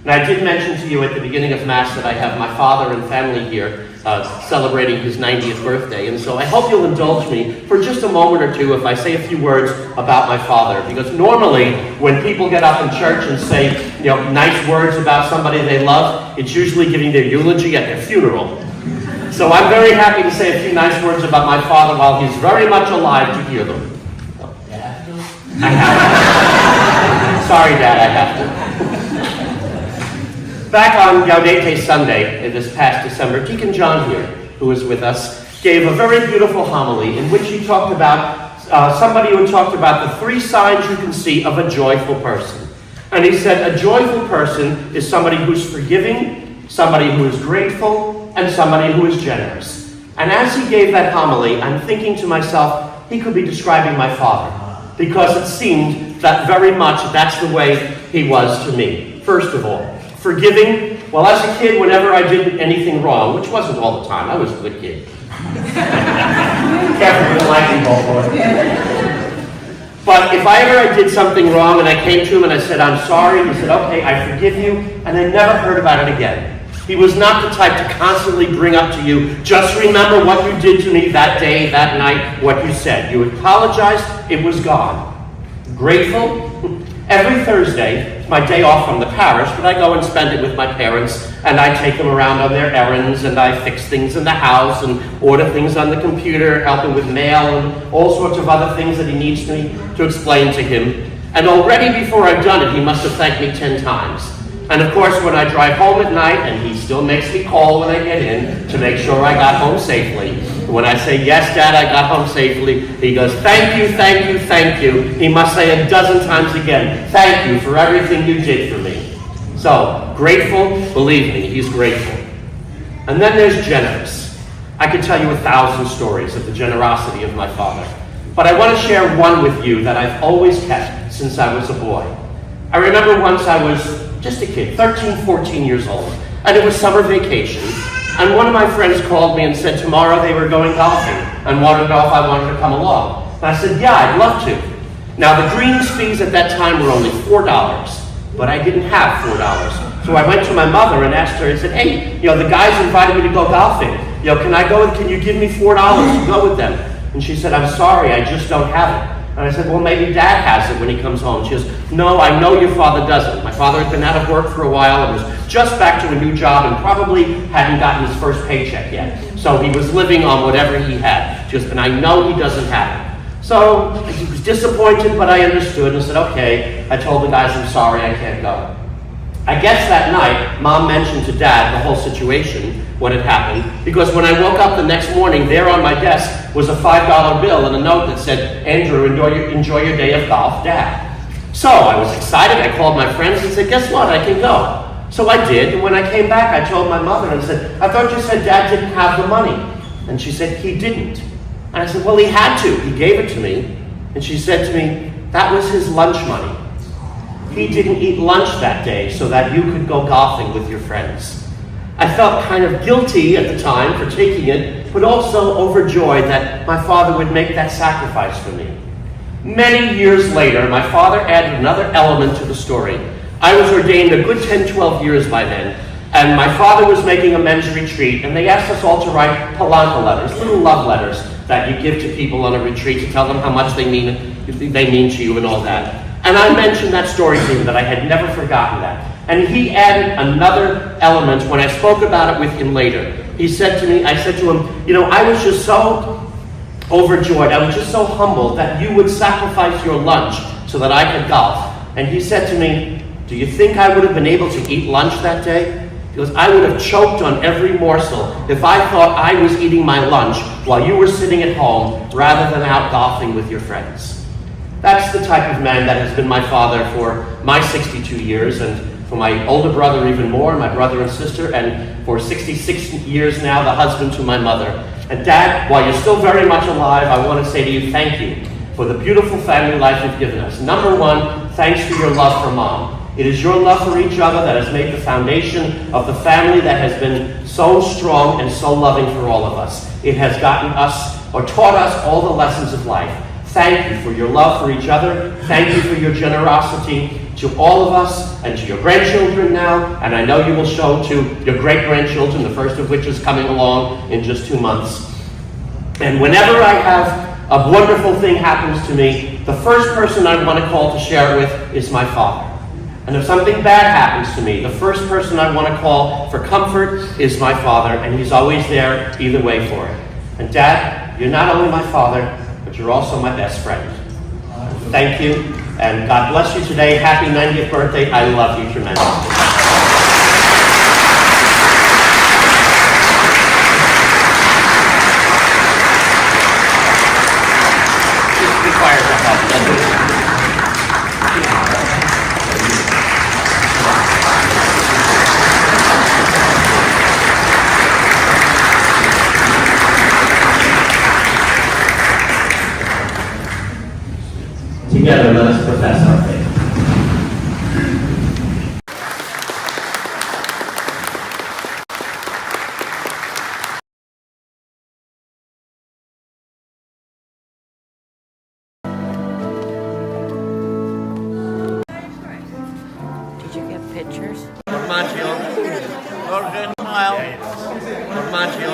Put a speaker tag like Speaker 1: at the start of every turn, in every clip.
Speaker 1: And I did mention to you at the beginning of Mass that I have my father and family here celebrating his 90th birthday. And so I hope you'll indulge me for just a moment or two if I say a few words about my father. Because normally when people get up in church and say, nice words about somebody they love, it's usually giving their eulogy at their funeral. So I'm very happy to say a few nice words about my father while he's very much alive to hear them. Oh, Dad? I have to. Sorry, Dad, I have to. Back on Gaudete Sunday, this past December, Deacon John here, who was with us, gave a very beautiful homily in which he talked about somebody who talked about the 3 signs you can see of a joyful person. And he said a joyful person is somebody who's forgiving, somebody who is grateful, and somebody who is generous. And as he gave that homily, I'm thinking to myself, he could be describing my father, because it seemed that very much that's the way he was to me. First of all, forgiving. Well, as a kid, whenever I did anything wrong, which wasn't all the time, I was a good kid. Careful with the lightning bolt, boy. But if I did something wrong and I came to him and I said, I'm sorry, he said, okay, I forgive you, and I never heard about it again. He was not the type to constantly bring up to you, just remember what you did to me that day, that night, what you said. You apologized, it was gone. Grateful. Every Thursday, it's my day off from the parish, but I go and spend it with my parents, and I take them around on their errands, and I fix things in the house, and order things on the computer, help him with mail, and all sorts of other things that he needs me to explain to him. And already before I've done it, he must have thanked me 10 times. And of course, when I drive home at night, and he still makes me call when I get in to make sure I got home safely. When I say, yes, Dad, I got home safely, he goes, thank you, thank you, thank you. He must say a dozen times again, thank you for everything you did for me. So, grateful, believe me, he's grateful. And then there's generous. I could tell you 1,000 stories of the generosity of my father. But I want to share one with you that I've always kept since I was a boy. I remember once I was just a kid, 13, 14 years old, and it was summer vacation, and one of my friends called me and said tomorrow they were going golfing and wanted to know if I wanted to come along. And I said, yeah, I'd love to. Now, the greens fees at that time were only $4, but I didn't have $4. So I went to my mother and asked her, I said, hey, the guys invited me to go golfing. Can I go? Can you give me $4 to go with them? And she said, I'm sorry, I just don't have it. And I said, well, maybe Dad has it when he comes home. She goes, no, I know your father doesn't. My father had been out of work for a while and was just back to a new job and probably hadn't gotten his first paycheck yet. So he was living on whatever he had. She goes, and I know he doesn't have it. So he was disappointed, but I understood and said, okay. I told the guys, I'm sorry, I can't go. I guess that night, Mom mentioned to Dad the whole situation, what had happened, because when I woke up the next morning, there on my desk was a $5 bill and a note that said, Andrew, enjoy your day of golf, Dad. So I was excited. I called my friends and said, guess what? I can go. So I did, and when I came back, I told my mother and said, I thought you said Dad didn't have the money. And she said, he didn't. And I said, well, he had to. He gave it to me. And she said to me, that was his lunch money. He didn't eat lunch that day so that you could go golfing with your friends. I felt kind of guilty at the time for taking it, but also overjoyed that my father would make that sacrifice for me. Many years later, my father added another element to the story. I was ordained a good 10, 12 years by then, and my father was making a men's retreat, and they asked us all to write palanca letters, little love letters that you give to people on a retreat to tell them how much they mean to you and all that. And I mentioned that story to him, that I had never forgotten that. And he added another element when I spoke about it with him later. I said to him, I was just so overjoyed, I was just so humbled that you would sacrifice your lunch so that I could golf. And he said to me, do you think I would have been able to eat lunch that day? He goes, I would have choked on every morsel if I thought I was eating my lunch while you were sitting at home rather than out golfing with your friends. That's the type of man that has been my father for my 62 years, and for my older brother even more, my brother and sister, and for 66 years now, the husband to my mother. And Dad, while you're still very much alive, I want to say to you, thank you for the beautiful family life you've given us. Number one, thanks for your love for Mom. It is your love for each other that has made the foundation of the family that has been so strong and so loving for all of us. It has gotten us, or taught us, all the lessons of life. Thank you for your love for each other. Thank you for your generosity to all of us and to your grandchildren now, and I know you will show to your great-grandchildren, the first of which is coming along in just 2 months. And whenever I have a wonderful thing happens to me, the first person I want to call to share it with is my father. And if something bad happens to me, the first person I want to call for comfort is my father, and he's always there either way for it. And Dad, you're not only my father, but you're also my best friend. Thank you, and God bless you today. Happy 90th birthday. I love you tremendously. Required to help. Together, let us profess our faith.
Speaker 2: Did you get pictures?
Speaker 1: Formaggio.
Speaker 3: Jorge, smile.
Speaker 1: Formaggio.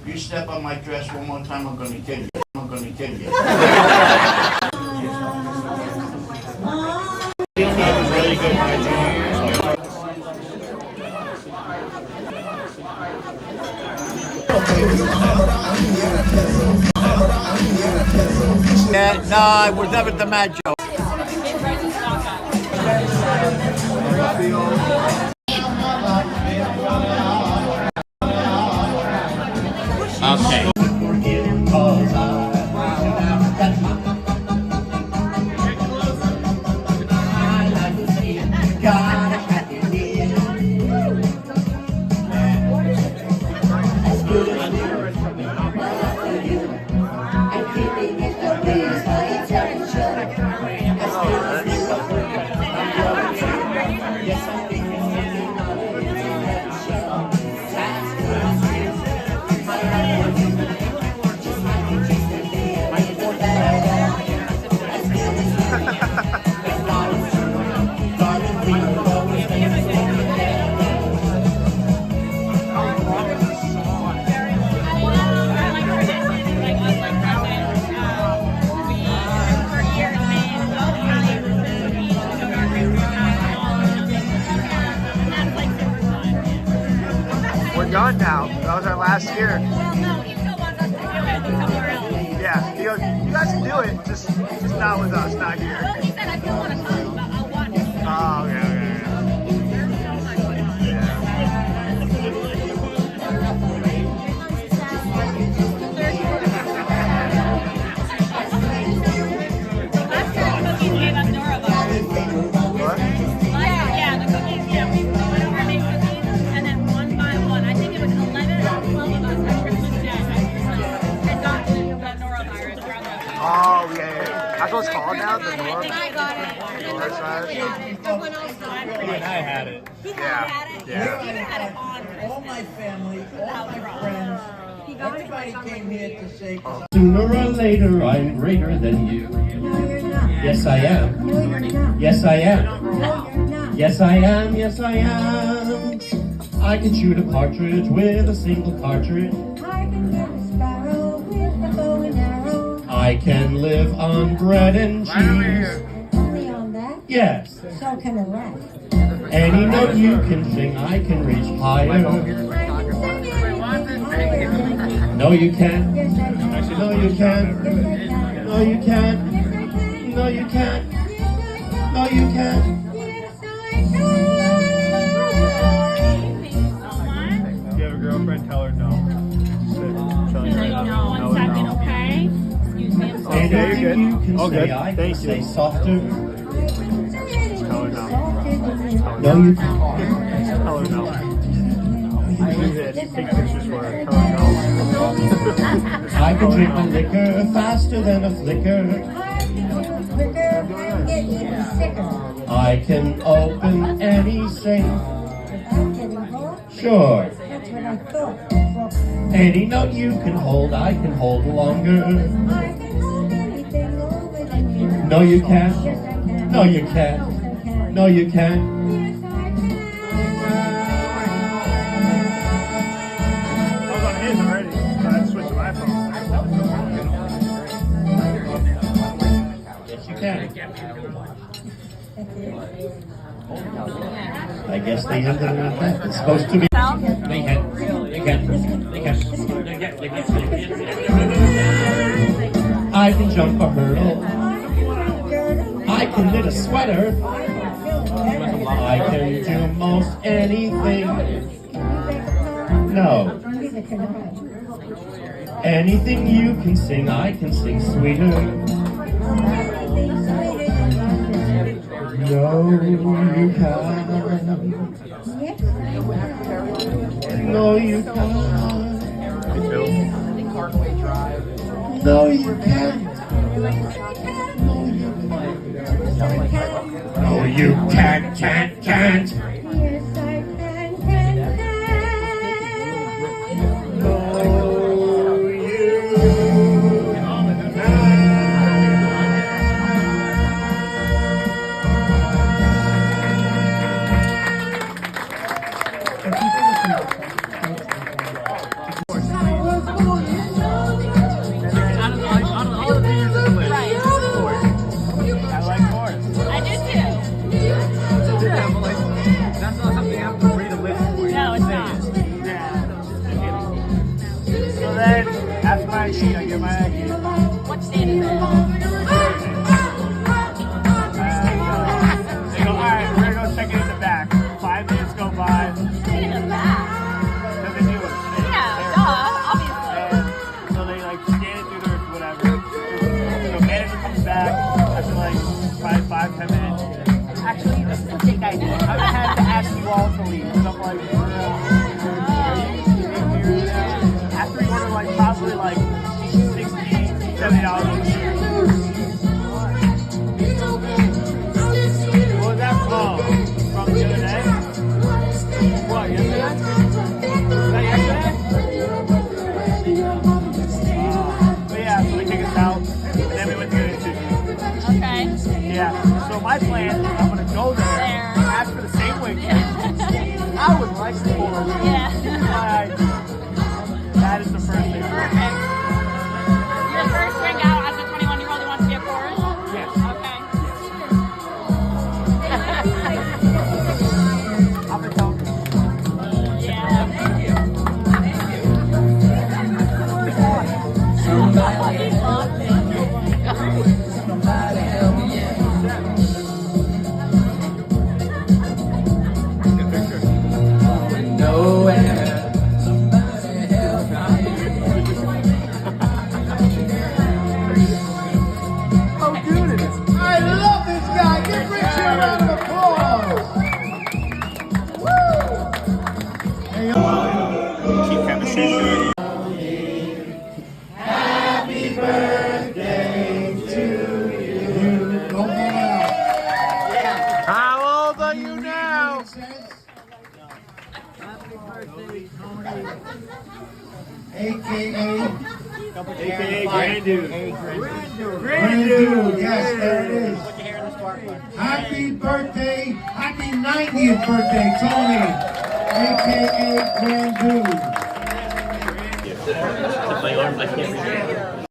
Speaker 3: You step on my dress one more time, I'm gonna kill you. I'm gonna kill you. Really good Yeah, no, we're done with the Mad Joe.
Speaker 1: Okay.
Speaker 4: We're done now. That was our last year.
Speaker 5: Well, no, he still wants us to do it somewhere else.
Speaker 4: Yeah, he goes, you guys can do it, just not with us, not here.
Speaker 5: Well, he said I still want to come, but I'll watch it.
Speaker 4: Oh, okay, okay,
Speaker 5: Last year the cookies gave us Norovirus.
Speaker 4: What?
Speaker 5: Yeah, the cookies, yeah, we went over and made cookies, and then one by one, I think it was 11 or 12 of us on Christmas Day had gotten the Norovirus around that time.
Speaker 4: Oh, yeah. That's what it's called now? The North?
Speaker 5: I got it.
Speaker 4: Norovirus?
Speaker 5: Someone else got it.
Speaker 4: I had it.
Speaker 5: He
Speaker 4: Yeah.
Speaker 5: had it.
Speaker 4: Yeah.
Speaker 5: He even had it on
Speaker 6: All my family, all my friends, everybody came here to say
Speaker 1: Sooner or later, I'm greater than you.
Speaker 7: No, you're not.
Speaker 1: Yes, I am.
Speaker 7: No, you're not.
Speaker 1: Yes, I am.
Speaker 7: No, you're not.
Speaker 1: Yes, I am. Yes, I am. I can shoot a partridge with a single cartridge.
Speaker 7: I can get a sparrow with a bow and arrow.
Speaker 1: I can live on bread and cheese.
Speaker 7: Only on that?
Speaker 1: Yes.
Speaker 7: So can a rat.
Speaker 1: Any note you can sing, I can reach higher.
Speaker 7: I can sing anything.
Speaker 1: No, you can't.
Speaker 7: Yes, I can.
Speaker 1: No, you can't.
Speaker 7: Yes, I can.
Speaker 1: No, you can't.
Speaker 7: Yes, I can.
Speaker 1: No, you can't.
Speaker 7: Yes, I
Speaker 1: No, you can't.
Speaker 7: can. Yes, I can.
Speaker 4: You have a girlfriend? Tell her no.
Speaker 5: No, one second, okay? Excuse me, I'm sorry.
Speaker 1: Anything
Speaker 4: you're good.
Speaker 1: you can
Speaker 4: All
Speaker 1: say,
Speaker 4: good.
Speaker 1: I can
Speaker 4: Thank
Speaker 1: say
Speaker 4: you.
Speaker 1: softer.
Speaker 4: Tell her no.
Speaker 1: No, you can't.
Speaker 4: Tell her no.
Speaker 1: No, you
Speaker 4: take pictures for it.
Speaker 1: I can drink my liquor faster than a flicker. I can open any safe. Sure.
Speaker 7: That's what I thought.
Speaker 1: Any note you can hold, I can hold longer.
Speaker 7: I can hold anything over than you.
Speaker 1: No, you can't.
Speaker 7: Yes, I can.
Speaker 1: No, you
Speaker 7: Yes,
Speaker 1: can't.
Speaker 7: I can.
Speaker 1: No, you can't.
Speaker 7: Yes, I
Speaker 4: I was on his already, so I had to switch to my phone.
Speaker 1: Yes, you can. I guess they have the it's supposed to be. They can. I can jump a hurdle. I can knit a sweater. I can do most anything. No. Anything you can sing, I can sing sweeter. No, you can't. No, you can't. No, you can't. No, you can't, can't.
Speaker 7: Yes, I can.
Speaker 1: No,
Speaker 4: I like Morris.
Speaker 5: I do too.
Speaker 4: Yeah, but like, that's not something you have to read a list for.
Speaker 5: No, it's not.
Speaker 4: So then, after my ID, I get my ID.
Speaker 5: What state is it?
Speaker 4: They go, alright, we're gonna go check it in the back. 5 minutes go by.
Speaker 5: In the back.
Speaker 4: Because they do it.
Speaker 5: Yeah, duh, obviously.
Speaker 4: And so they like scan it through their whatever. So manager comes back after like 5-10 minutes. Actually, this is a fake ID. I had to ask you all to leave. And I'm like, after we ordered like probably like $60, $70. What was that from? From the other day? What, yesterday? Was that yesterday? But yeah, so they kick us out, and then we went to get an interview.
Speaker 5: Okay.
Speaker 4: Yeah, so my plan, I'm gonna go there, ask for the same waitress. I would like to order
Speaker 5: Yeah.
Speaker 4: my ID. That is the first thing.
Speaker 5: Perfect. Your first drink out as a 21-year-old who wants to be a chorus?
Speaker 4: Yes.
Speaker 5: Okay.
Speaker 4: I'm gonna tell them.
Speaker 5: Yeah.
Speaker 6: I love this guy. Give Richie a round of applause. Woo!
Speaker 4: Keep chemistry good.
Speaker 6: Don't go out.
Speaker 4: How old are you now?
Speaker 6: AKA
Speaker 4: AKA Grandude.
Speaker 6: Grandude. Yes, there it is. Happy birthday. Happy 90th birthday, Tony. AKA Grandude.
Speaker 1: my arm, I can't reach it.